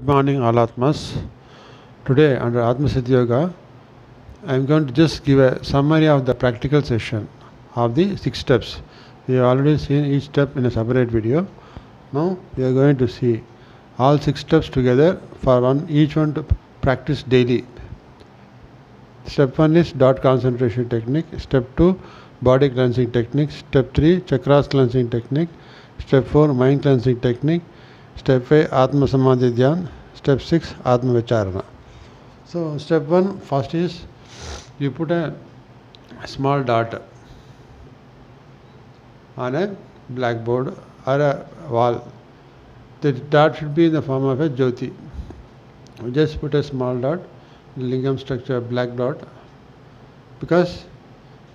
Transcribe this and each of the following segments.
Good morning, all Atmas. Today, under Atma Siddhi Yoga, I am going to just give a summary of the practical session of the 6 steps. We have already seen each step in a separate video. Now, we are going to see all 6 steps together for each one to practice daily. Step 1 is dot concentration technique. Step 2, body cleansing technique. Step 3, chakras cleansing technique. Step 4, mind cleansing technique. Step 5, Atma Samadhi Dhyan. Step 6, Atma Vicharana. So, step 1 first is you put a small dot on a blackboard or a wall. The dot should be in the form of a jyoti. You just put a small dot, lingam structure, black dot, because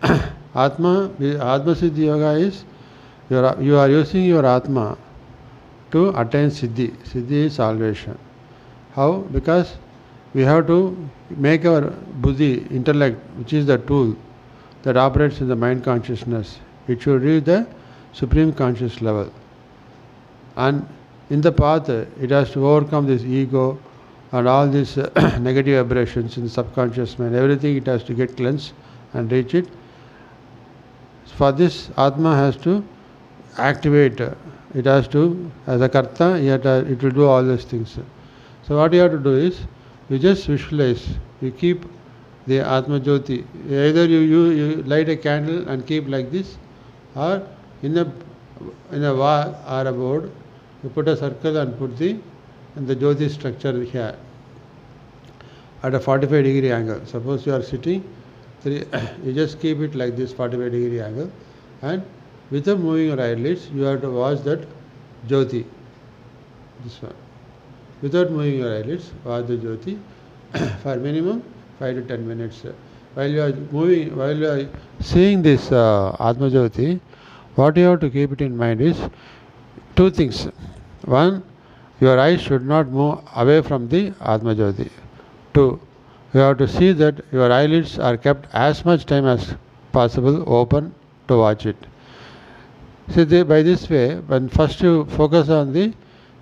Atma Siddhi Yoga is you are using your Atma to attain Siddhi. Siddhi is salvation. How? Because we have to make our buddhi, intellect, which is the tool that operates in the mind consciousness, it should reach the supreme conscious level. And in the path, it has to overcome this ego and all these negative aberrations in the subconscious mind. Everything it has to get cleansed and reach it. For this, Atma has to activate. It has to, as a karta, it will do all these things. So what you have to do is, you just visualize, you keep the Atma Jyoti. Either you light a candle and keep like this, or in a wall or a board, you put a circle and put the Jyoti structure here at a 45-degree angle. Suppose you are sitting, you just keep it like this 45-degree angle, and without moving your eyelids, you have to watch that Jyoti, this one. Without moving your eyelids, watch the Jyoti for minimum 5 to 10 minutes. While you are seeing this Atma Jyoti, what you have to keep it in mind is 2 things. One, your eyes should not move away from the Atma Jyoti. 2, you have to see that your eyelids are kept as much time as possible open to watch it. See, by this way, when first you focus on the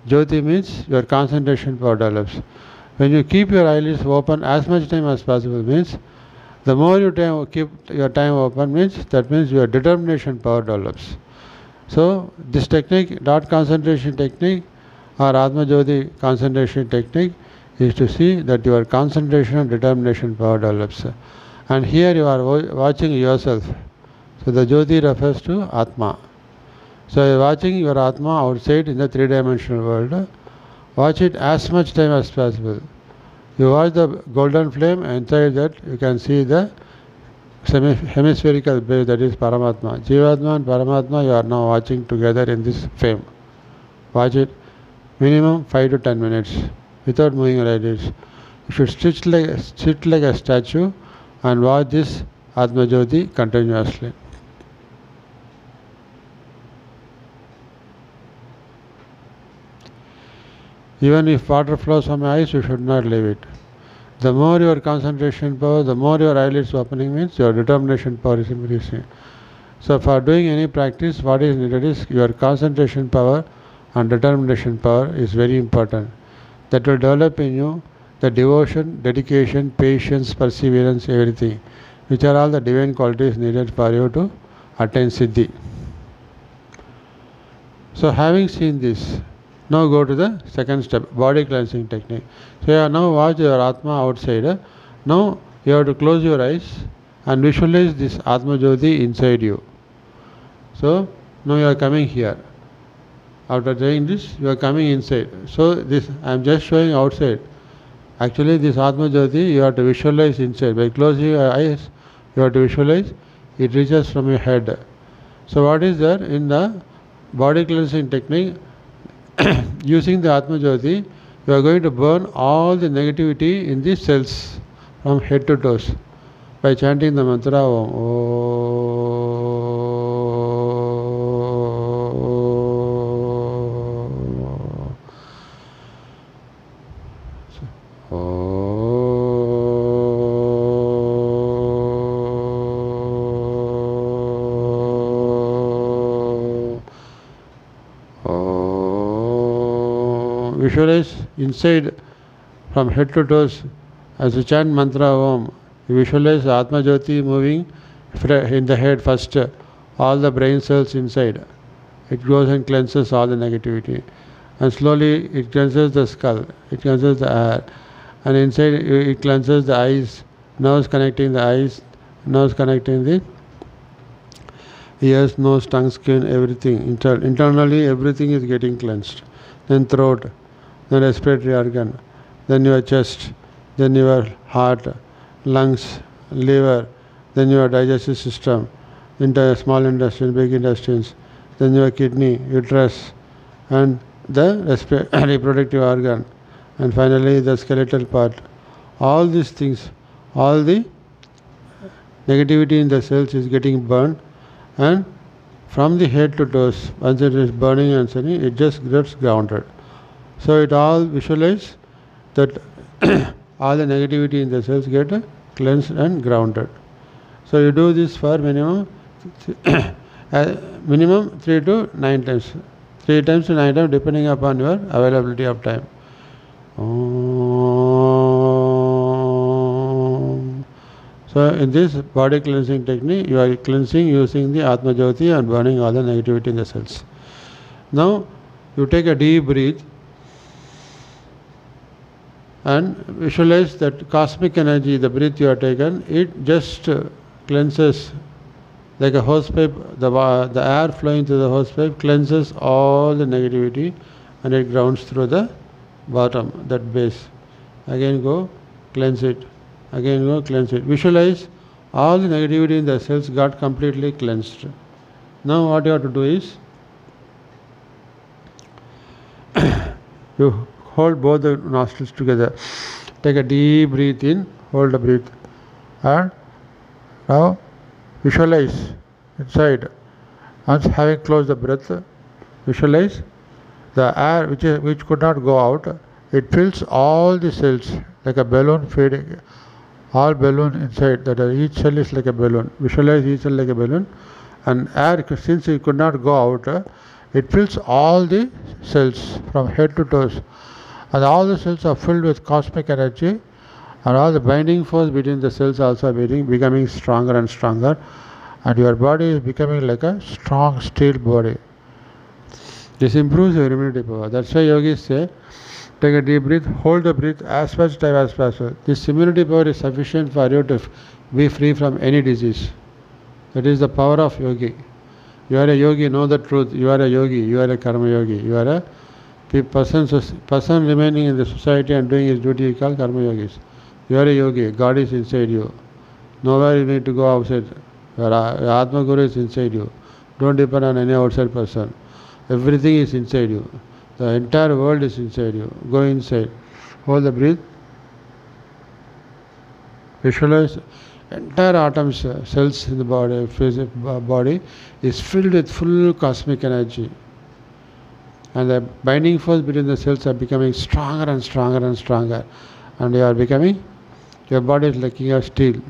Jyoti, means your concentration power develops. When you keep your eyelids open as much time as possible, means the more you keep your time open, that means your determination power develops. So this technique, dot concentration technique or Atma Jyoti concentration technique, is to see that your concentration and determination power develops. And here you are watching yourself. So the Jyoti refers to Atma. So you are watching your Atma outside in the 3-dimensional world. Watch it as much time as possible. You watch the golden flame, inside that you can see the hemispherical base, that is Paramatma. Jivatma and Paramatma you are now watching together in this flame. Watch it minimum 5 to 10 minutes without moving your eyelids. You should sit like a statue and watch this Atma Jyoti continuously. Even if water flows from your eyes, you should not leave it. The more your concentration power, the more your eyelids opening, means your determination power is increasing. So for doing any practice, what is needed is your concentration power and determination power is very important. That will develop in you the devotion, dedication, patience, perseverance, everything, which are all the divine qualities needed for you to attain Siddhi. So having seen this, now go to the second step, body cleansing technique. So you now watch your Atma outside. Now you have to close your eyes and visualize this Atma Jyoti inside you. So now you are coming here. After doing this, you are coming inside. So this I am just showing outside. Actually this Atma Jyoti you have to visualize inside. By closing your eyes, you have to visualize it reaches from your head. So what is there in the body cleansing technique? Using the Atma Jyoti, you are going to burn all the negativity in the cells from head to toes by chanting the mantra Om. visualize inside from head to toes. As you chant mantra Om, you visualize Atma Jyoti moving in the head first, all the brain cells inside. It goes and cleanses all the negativity. And slowly it cleanses the skull, it cleanses the air. And inside it cleanses the eyes, nerves connecting the eyes, nerves connecting the ears, nose, tongue, skin, everything. Internally everything is getting cleansed. Then throat, then respiratory organ, then your chest, then your heart, lungs, liver, then your digestive system, small intestine, big intestines, then your kidney, uterus, and the reproductive organ, and finally the skeletal part. All these things, all the negativity in the cells is getting burned, and from the head to toes, once it is burning and sunny, it just gets grounded. So it all visualize that all the negativity in the cells get cleansed and grounded. So you do this for minimum 3 to 9 times. 3 times to 9 times depending upon your availability of time. So in this body cleansing technique, you are cleansing using the Atma Jyoti and burning all the negativity in the cells. Now you take a deep breath and visualize that cosmic energy, the breath you have taken, it just cleanses like a hose pipe. The air flowing through the hose pipe cleanses all the negativity and it grounds through the bottom, that base. Again go, cleanse it. Again go, cleanse it. Visualize all the negativity in the cells got completely cleansed. Now what you have to do is you hold both the nostrils together. Take a deep breath in, hold the breath, and now visualize inside. Once having closed the breath, visualize the air which could not go out. It fills all the cells like a balloon feeding. All balloon inside, that each cell is like a balloon. Visualize each cell like a balloon, and air, since it could not go out, it fills all the cells from head to toes, and all the cells are filled with cosmic energy, and all the binding force between the cells also becoming stronger and stronger, and your body is becoming like a strong steel body. This improves your immunity power. That's why yogis say, take a deep breath, hold the breath as much time as possible. This immunity power is sufficient for you to be free from any disease. That is the power of yogi. You are a yogi, know the truth. You are a yogi, you are a karma yogi. You are a person remaining in the society and doing his duty is called karma yogis. You are a yogi, God is inside you. Nowhere you need to go outside. Your Atma Guru is inside you. Don't depend on any outside person. Everything is inside you. The entire world is inside you. Go inside. Hold the breath. Visualize entire atoms, cells in the body is filled with full cosmic energy. And the binding force between the cells are becoming stronger and stronger and stronger. And you are becoming, your body is like a steel.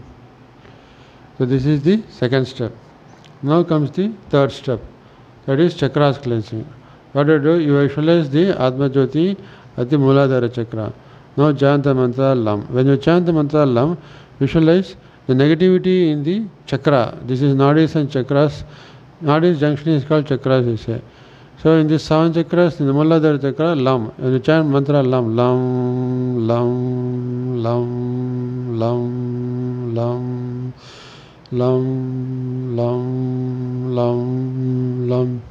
So this is the second step. Now comes the third step. That is chakras cleansing. What do? You visualize the Atma Jyoti at the Mooladhara chakra. Now chant the mantra Lam. When you chant the mantra Lam, visualize the negativity in the chakra. This is nadis and chakras. Nadis junction is called chakras, you say. So in these 7 chakras, in the Mooladhara chakra, Lam. When you chant mantra Lam, Lam, Lam, Lam, Lam, Lam, Lam, Lam, Lam, Lam.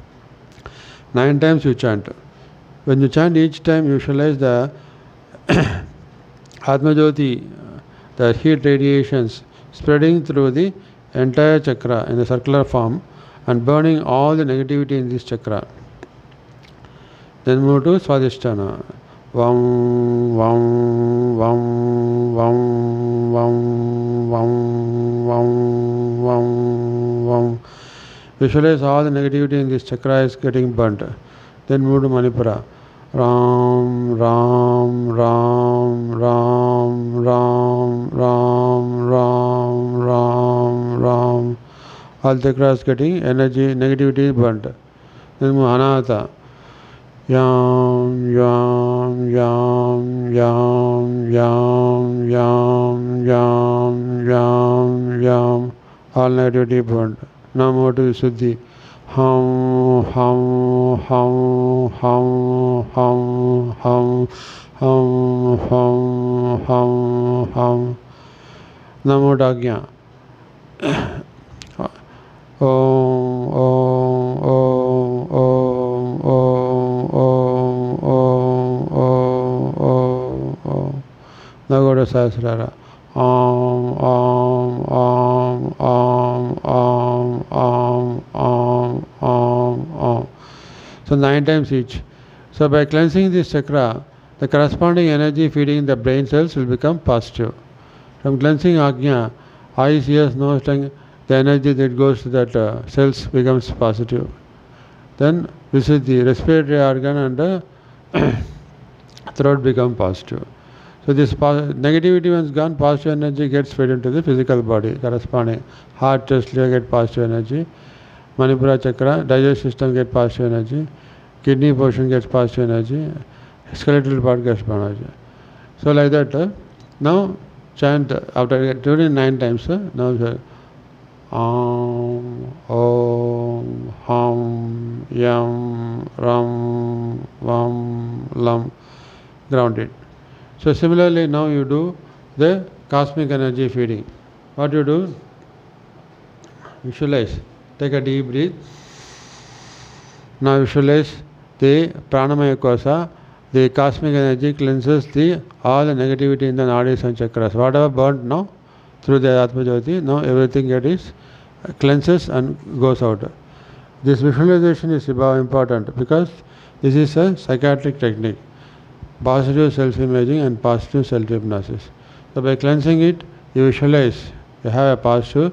9 times you chant. When you chant each time, you visualize the Atma Jyoti, the heat radiations spreading through the entire chakra in the circular form and burning all the negativity in this chakra. Then move to Swadhisthana. Vam, vam, vam, vam, vam, vam, vam, vam, vam. Visualize all the negativity in this chakra is getting burnt. Then move to Manipura. Ram, Ram, Ram, Ram, Ram, Ram, Ram, Ram, Ram. All chakras getting energy, negativity burnt. Then move Anahata. Yam, yam, yam, yam, yam, yam, yam, yam, yam. All negativity burned. Now move to Visuddhi. Hum, hum, hum, hum, hum, hum, hum, hum, hum, hum. Namo Dagya. Om, om, om, om, om, om, om, om, om, om. Now go to Sahasrara. Om, om, om, om, om, om, om, om, om. So 9 times each. So by cleansing this chakra, the corresponding energy feeding the brain cells will become positive. From cleansing Ajna, eyes, ears, nose, tongue, the energy that goes to that cells becomes positive. Then Visuddhi, respiratory organ and the throat become positive. So this negativity once gone, positive energy gets fed into the physical body corresponding. Heart, chest, liver get positive energy. Manipura chakra, digestive system get positive energy. Kidney portion gets positive energy. Skeletal part gets positive energy. So like that, now chant after during 9 times. Now Om, Om, Hum, Yam, Ram, Vam, Lam. Ground it. So similarly now you do the cosmic energy feeding. What you do? Visualize. Take a deep breath. Now visualize the pranamaya kosa. The cosmic energy cleanses all the negativity in the nadis and chakras. Whatever burnt now through the Atma Jyoti, now everything it is cleanses and goes out. This visualization is important because this is a psychiatric technique. Positive self-imaging and positive self-hypnosis. So by cleansing it, you visualize, you have a positive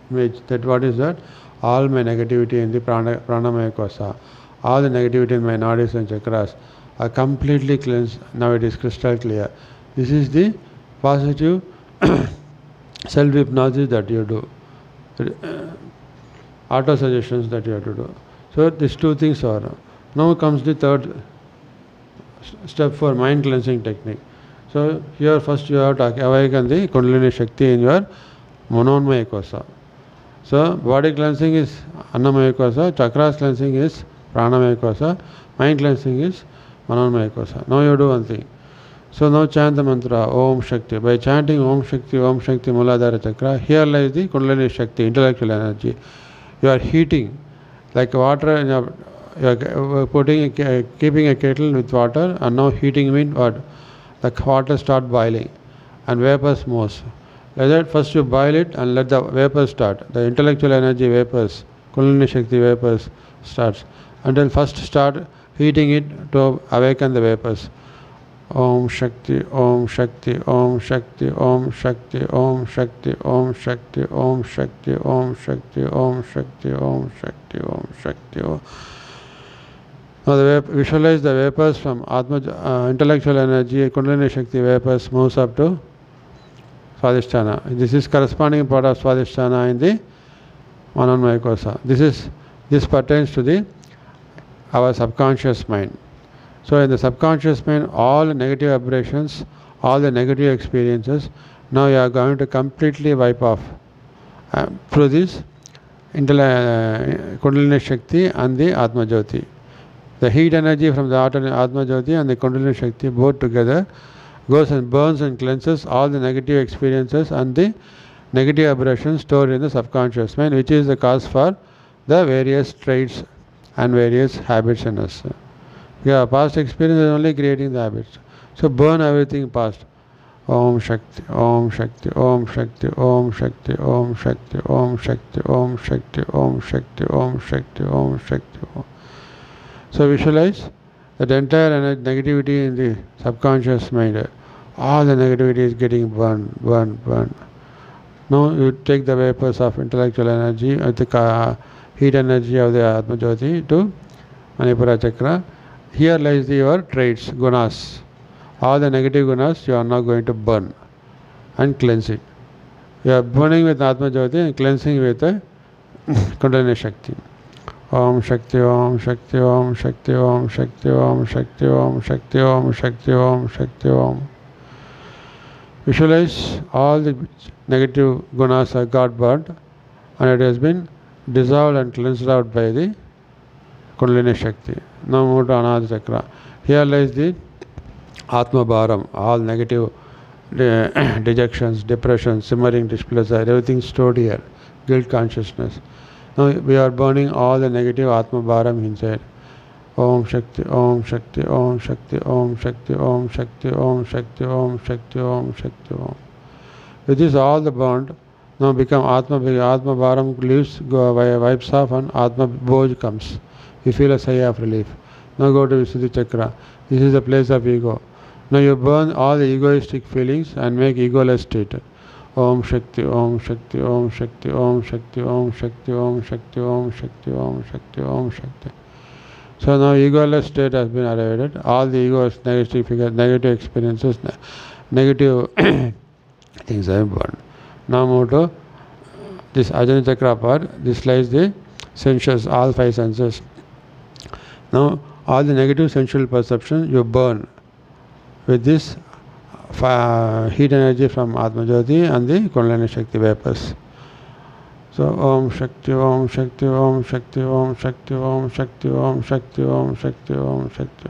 image. That what is that? All my negativity in the pranamaya kosa, all the negativity in my nadis and chakras are completely cleansed. Now it is crystal clear. This is the positive self-hypnosis that you do. Auto-suggestions that you have to do. So these two things are. Now comes the third step for mind cleansing technique. So here first you have to awaken the Kundalini Shakti in your Manonmaya kosa. So body cleansing is Annamaya kosa, chakras cleansing is Pranamaya kosa, mind cleansing is Manonmaya kosa. Now you do one thing. So now chant the mantra Om Shakti. By chanting Om Shakti Muladhara Chakra, here lies the Kundalini Shakti, intellectual energy. You are heating like water in your. You are keeping a kettle with water and now heating means what? The water start boiling and vapors moves. Like that first you boil it and let the vapors start. The intellectual energy vapors, Kundalini Shakti vapors starts. Until first start heating it to awaken the vapors. Om Shakti, Om Shakti, Om Shakti, Om Shakti, Om Shakti, Om Shakti, Om Shakti, Om Shakti, Om Shakti, Om Shakti, Om Shakti, Om. Now visualize the vapors from intellectual energy, Kundalini Shakti vapors moves up to Swadhisthana. This is corresponding part of Swadhisthana in the Manonmaya kosa. This pertains to our subconscious mind. So in the subconscious mind, all the negative aberrations, all the negative experiences, now you are going to completely wipe off through this Kundalini Shakti and the Atma Jyoti. The heat energy from the Atma Jyoti and the Kundalini Shakti both together goes and burns and cleanses all the negative experiences and the negative aberrations stored in the subconscious mind, which is the cause for the various traits and various habits in us. Yeah, past experience is only creating the habits. So burn everything past. Om Shakti, Om Shakti, Om Shakti, Om Shakti, Om Shakti, Om Shakti, Om Shakti, Om Shakti, Om Shakti, Om Shakti, Om. So visualize that entire negativity in the subconscious mind. All the negativity is getting burned. Now you take the vapors of intellectual energy, the heat energy of the Atma Jyoti to Manipura Chakra. Here lies your traits, gunas. All the negative gunas you are now going to burn and cleanse it. You are burning with Atma Jyoti and cleansing with the Kundalini Shakti. Om Shakti, Om Shakti, Om Shakti, Om Shakti, Om Shakti, Om Shakti, Om Shakti, Om Shakti, Om. Visualize all the negative gunas are got burnt and it has been dissolved and cleansed out by the Kundalini Shakti. Now move to Anahata Chakra. Here lies the Atma Bharam, all negative dejections, depression, simmering displeasure, everything stored here, guilt consciousness. Now we are burning all the negative Atma Bharam inside. Om Shakti, Om Shakti, Om Shakti, Om Shakti, Om Shakti, Om Shakti, Om Shakti, Om Shakti, Om. With this all the bond now become Atma Bharam leaves, wipes off and Atma Boj comes. You feel a sigh of relief. Now go to Visuddhi Chakra. This is the place of ego. Now you burn all the egoistic feelings and make egoless state. Om Shakti, Om Shakti, Om Shakti, Om Shakti, Om Shakti, Om Shakti, Om Shakti, Om Shakti, Om Shakti. So now egoless state has been arrived at. All the ego's negative figures, negative experiences, negative things are burned. Now move to this Ajna Chakra part. This lies the senses, all five senses. Now all the negative sensual perception you burn with this heat energy from Atma Jyoti and the Kundalini Shakti vapors. So Om Shakti, Om Shakti, Om Shakti, Om Shakti, Om Shakti, Om Shakti, Om Shakti, Om Shakti.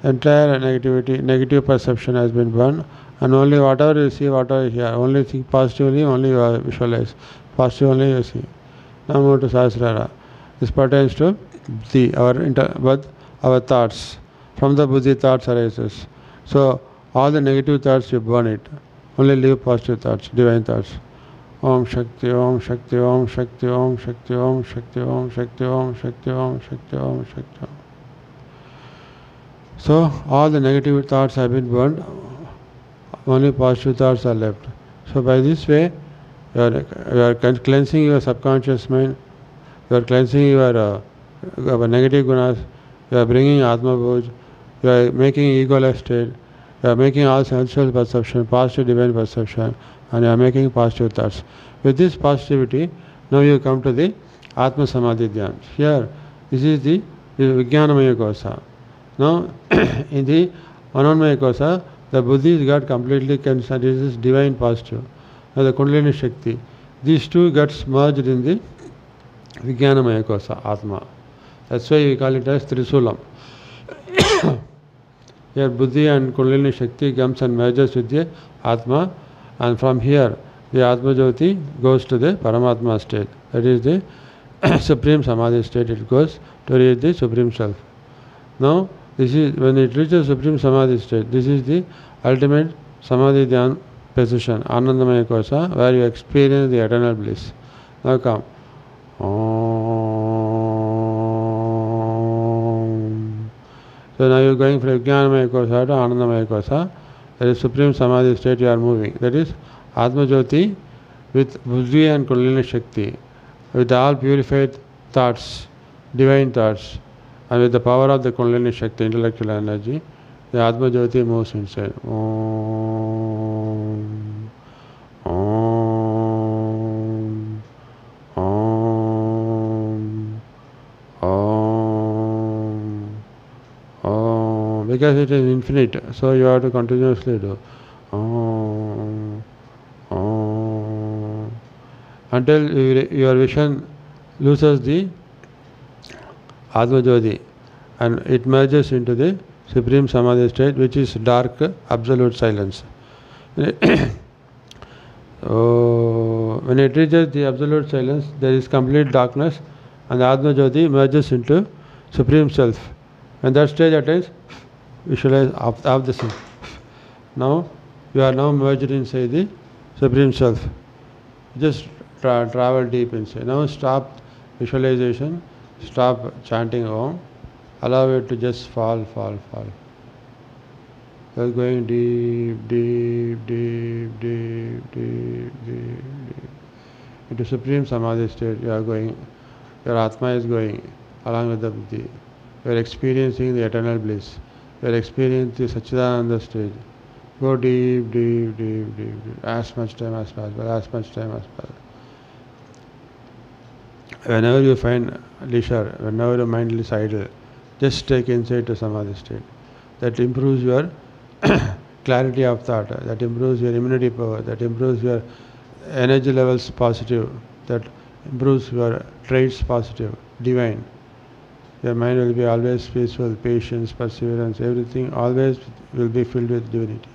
Entire negativity, negative perception has been burned, and only whatever you see, whatever you hear, only think positively, only you visualize. Positive only you see. Now move to Sahasrara. This pertains to our thoughts. From the Buddhi thoughts arises. So all the negative thoughts you burn it. Only leave positive thoughts, divine thoughts. Om Shakti, Om Shakti, Om Shakti, Om Shakti, Om Shakti, Om Shakti, Om Shakti, Om Shakti, Om Shakti. So all the negative thoughts have been burned. Only positive thoughts are left. So by this way, you are cleansing your subconscious mind. You are cleansing your negative gunas. You are bringing Atma Bhoj. You are making egoless state. You are making all sensual perception, positive divine perception, and you are making positive thoughts. With this positivity, now you come to the Atma Samadhi Dhyan. Here, this is the Vijnanamaya Kosa. Now, in the Anandamaya Kosa, the Buddhis got completely concerned. This is divine positive. Now the Kundalini Shakti. These two gets merged in the Vijnanamaya Kosa, Atma. That's why we call it as Trisulam. Here Buddhi and Kundalini Shakti comes and merges with the Atma, and from here the Atma Jyoti goes to the Paramatma state. That is the Supreme Samadhi state. It goes to reach the Supreme Self. Now this is when it reaches Supreme Samadhi state. This is the ultimate Samadhi Dhyan position, Anandamaya Kosa, where you experience the eternal bliss. Now come. So now you are going from Vijnanamaya Kosa to Anandamaya Kosa. That is Supreme Samadhi state you are moving. That is Atma Jyoti with Buddhi and Kundalini Shakti, with all purified thoughts, divine thoughts, and with the power of the Kundalini Shakti, intellectual energy, the Atma Jyoti moves inside. Om, Om, Om, Om, Om. Because it is infinite, so you have to continuously do Om, Om, until your vision loses the Atma Jyoti and it merges into the Supreme Samadhi state, which is dark, absolute silence. So, when it reaches the absolute silence, there is complete darkness, and the Atma Jyoti merges into Supreme Self. When that stage attains, visualize of the self. Now, you are now merged inside the Supreme Self. Just travel deep inside. Now, stop visualization, stop chanting Om. Allow it to just fall. You are going deep into Supreme Samadhi state. You are going, your Atma is going along with the Buddhi. You are experiencing the eternal bliss. You are experiencing the Satchidananda stage. Go deep, as much time as possible, Whenever you find leisure, whenever your mind is idle, just take insight to samadhi state. That improves your clarity of thought, that improves your immunity power, that improves your energy levels positive, that improves your traits positive, divine. Your mind will be always peaceful, patience, perseverance, everything always will be filled with divinity.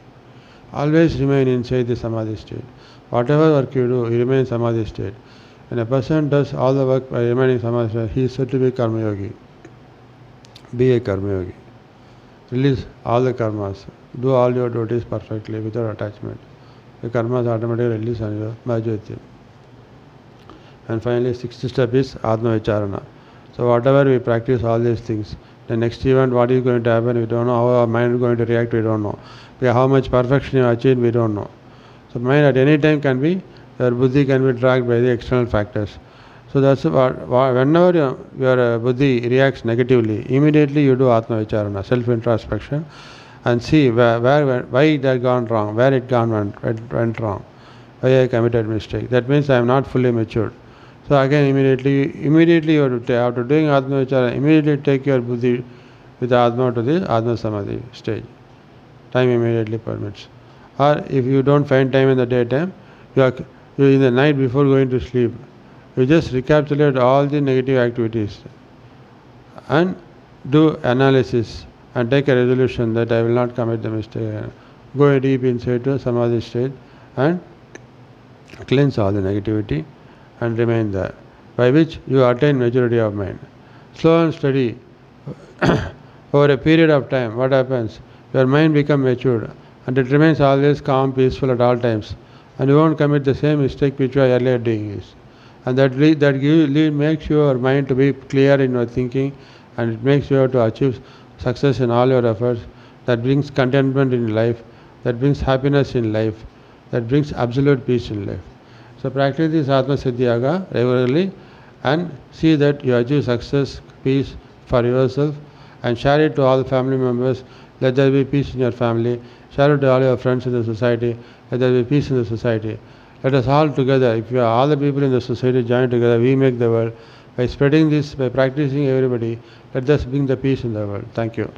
Always remain inside the samadhi state. Whatever work you do, you remain in samadhi state. When a person does all the work by remaining samadhi state, he is said to be karma yogi. Be a karma yogi. Release all the karmas. Do all your duties perfectly without attachment. The karmas automatically release on your Mahajyoti. And finally, sixth step is Atma Vicharana. So whatever we practice all these things, the next event, what is going to happen, we don't know. How our mind is going to react, we don't know. How much perfection you achieve, we don't know. So mind at any time can be, your buddhi can be dragged by the external factors. So that's whenever your buddhi reacts negatively, immediately you do Atma Vicharana, self-introspection, and see why it had gone wrong, where it went wrong, why I committed mistake. That means I am not fully matured. So again, immediately you have to, after doing Atma Vicharana, immediately take your buddhi with Atma to the Atma Samadhi stage. Time immediately permits. Or if you don't find time in the daytime, you in the night before going to sleep, you just recapitulate all the negative activities and do analysis and take a resolution that I will not commit the mistake. Go deep inside to Samadhi state and cleanse all the negativity and remain there, by which you attain maturity of mind. Slow and steady, over a period of time, what happens? Your mind becomes matured and it remains always calm, peaceful at all times, and you won't commit the same mistake which you are earlier doing. And that makes your mind to be clear in your thinking, and it makes you to achieve success in all your efforts. That brings contentment in life, that brings happiness in life, that brings absolute peace in life. So practice this Atma Siddhi Yoga regularly and see that you achieve success, peace for yourself, and share it to all the family members. Let there be peace in your family. Share it to all your friends in the society. Let there be peace in the society. Let us all together, if you are all the people in the society join together, we make the world. By spreading this, by practicing everybody, let us bring the peace in the world. Thank you.